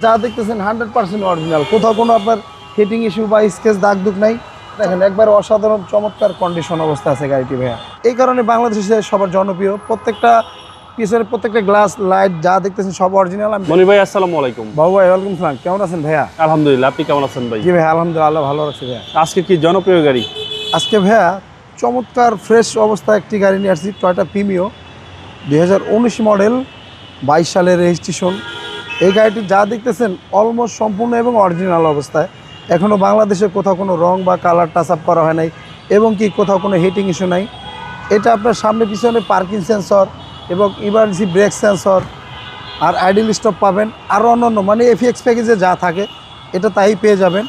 যা দেখতেছেন 100% অরিজিনাল, কোথাও কোনো আপনার হিটিং ইস্যু বা স্কেচ দাগ দুগ নাই। দেখেন একবার অসাধারণ চমৎকার কন্ডিশন অবস্থা আছে গাড়িটি ভাইয়া। এই কারণে বাংলাদেশে সবার জনপ্রিয়। প্রত্যেকটা পিছনে প্রত্যেকটা গ্লাস লাইট যা দেখতেছেন সব অরিজিনাল। মনি ভাই আসসালামু আলাইকুম। বাবু ভাই ওয়ালাইকুম সালাম, কেমন আছেন ভাইয়া? আলহামদুলিল্লাহ, আপনি কেমন আছেন ভাই? জি ভাই আলহামদুলিল্লাহ ভালো আছে ভাইয়া। আজকে কি জনপ্রিয় গাড়ি? আজকে ভাইয়া চমৎকার ফ্রেশ অবস্থায় একটি গাড়ি নিয়ে আসছি, টয়োটা প্রিমিও 2019 মডেল, 22 সালের রেজিস্ট্রেশন। এই গাড়িটি যা দেখতেছেন অলমোস্ট সম্পূর্ণ এবং অরিজিনাল অবস্থায়। এখনও বাংলাদেশে কোথাও কোনো রং বা কালার টাচ আপ করা হয় নাই, এবং কি কোথাও কোনো হিটিং ইস্যু নাই। এটা আপনার সামনে পিছনে পার্কিং সেন্সর এবং ইমার্জেন্সি ব্রেক সেন্সর আর আইডল স্টপ পাবেন, আরও অন্যান্য মানে এফএক্স প্যাকেজে যা থাকে এটা তাই পেয়ে যাবেন।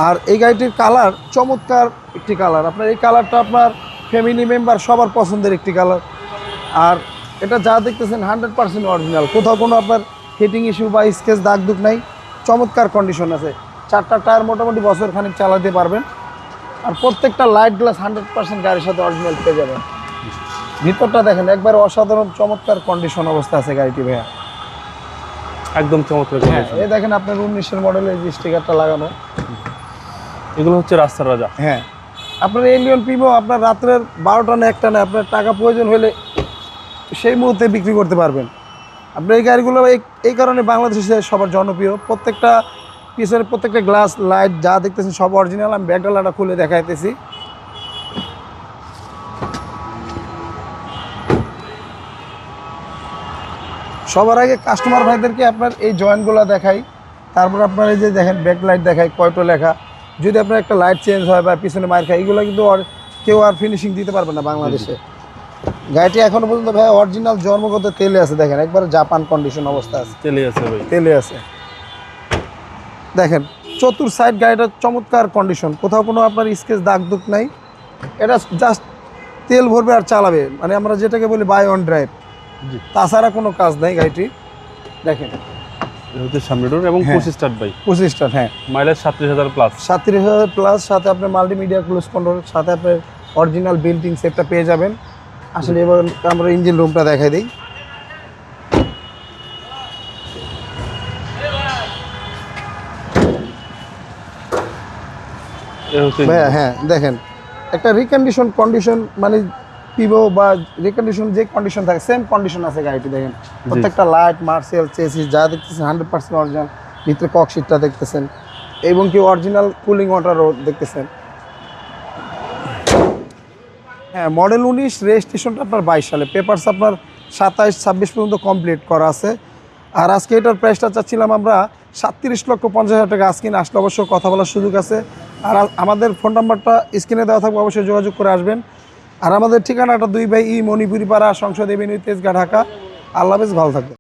আর এই গাড়িটির কালার চমৎকার একটি কালার, আপনার এই কালারটা আপনার ফ্যামিলি মেম্বার সবার পছন্দের একটি কালার। আর এটা যা দেখতেছেন 100% অরিজিনাল, কোথাও কোনো আপনার হিটিং ইস্যু বা স্কেচ দাগ দুগ নাই। চমৎকার কন্ডিশন আছে, 4টা টায়ার মোটামুটি বছর খানিক চালাতে পারবেন। আর প্রত্যেকটা লাইট গ্লাস 100% গাড়ির সাথে অরিজিনাল পেয়ে যাবেন। ভিতরটা দেখেন একবার অসাধারণ চমৎকার কন্ডিশন অবস্থা আছে গাড়িটি ভাইয়া, একদম চমৎকার কন্ডিশন। এই দেখেন আপনার 19-এর মডেলের যে স্টিকারটা লাগানো, এগুলো হচ্ছে রাস্তার রাজা। হ্যাঁ আপনার এলিয়ন প্রিমিও আপনার রাত্রের 12টা না 1টা না আপনার টাকা প্রয়োজন হলে সেই মুহূর্তে বিক্রি করতে পারবেন। আপনার এই গাড়িগুলো এই কারণে বাংলাদেশে সবার জনপ্রিয়। প্রত্যেকটা পিছনে প্রত্যেকটা গ্লাস লাইট যা দেখতেছেন সব অরিজিনাল। আমি ব্যাকডালাটা খুলে দেখাইতেছি। সবার আগে কাস্টমার ভাইদেরকে আপনার এই জয়েন্টগুলো দেখাই, তারপর আপনার এই যে দেখেন ব্যাক লাইট দেখাই কয়টো লেখা। যদি আপনার একটা লাইট চেঞ্জ হয় বা পিছনে মার খায়, এগুলো কিন্তু কেউ আর ফিনিশিং দিতে পারবে না বাংলাদেশে। গাড়িটি এখনো পর্যন্ত ভাই অরিজিনাল জন্মগত তেলে আছে, দেখেন একবার জাপান কন্ডিশন অবস্থা আছে, তেলে আছে ভাই, তেলে আছে। দেখেন চতুর সাইড গাড়িটার চমৎকার কন্ডিশন, কোথাও কোনো আপনার স্কেচ দাগ দুগ নাই। এটা জাস্ট তেল ভরবে আর চালাবে, মানে আমরা যেটাকে বলি বাই অন ড্রাইভ, তাছাড়া কোনো কাজ নাই গাড়িটি। দেখেন এটা হচ্ছে সামনে ডোর এবং 25 স্টার্ট ভাই, 25 স্টার, হ্যাঁ মাইলেজ 37,000 প্লাস, 37,000 প্লাস, সাথে আপনার মাল্টিমিডিয়া ক্রুজ কন্ট্রোল, সাথে আপনার অরিজিনাল বিল্টিং সেটটা পেয়ে যাবেন। আসলে এবার আমরা ইঞ্জিন রুমটা দেখাই দিই। হ্যাঁ দেখেন একটা কন্ডিশন মানে পিভো বা রিকন্ডিশন যে কন্ডিশন থাকে সেম কন্ডিশন আছে গাড়িটি। দেখেন প্রত্যেকটা লাইট মার্সেল চেসিস যা দেখতেছেন 100% অরিজিনাল। ভিতরে ককশিটটা দেখতেছেন এবং কি অরিজিনাল কুলিং ওয়াটারও দেখতেছেন। হ্যাঁ মডেল 19, রেজিস্ট্রেশনটা আপনার 22 সালে, পেপারস আপনার 27-26 পর্যন্ত কমপ্লিট করা আছে। আর আজকে এটার প্রাইসটা চাচ্ছিলাম আমরা 37,50,000 টাকা। আজকে আসলে অবশ্য কথা বলার সুযোগ আছে। আর আমাদের ফোন নাম্বারটা স্ক্রিনে দেওয়া থাকবে, অবশ্যই যোগাযোগ করে আসবেন। আর আমাদের ঠিকানাটা 2 বাই ই মণিপুরি পাড়া, সংসদ এভিনিউ, তেজগাঁ, ঢাকা। আল্লাহ হাফেজ, ভালো থাকবেন।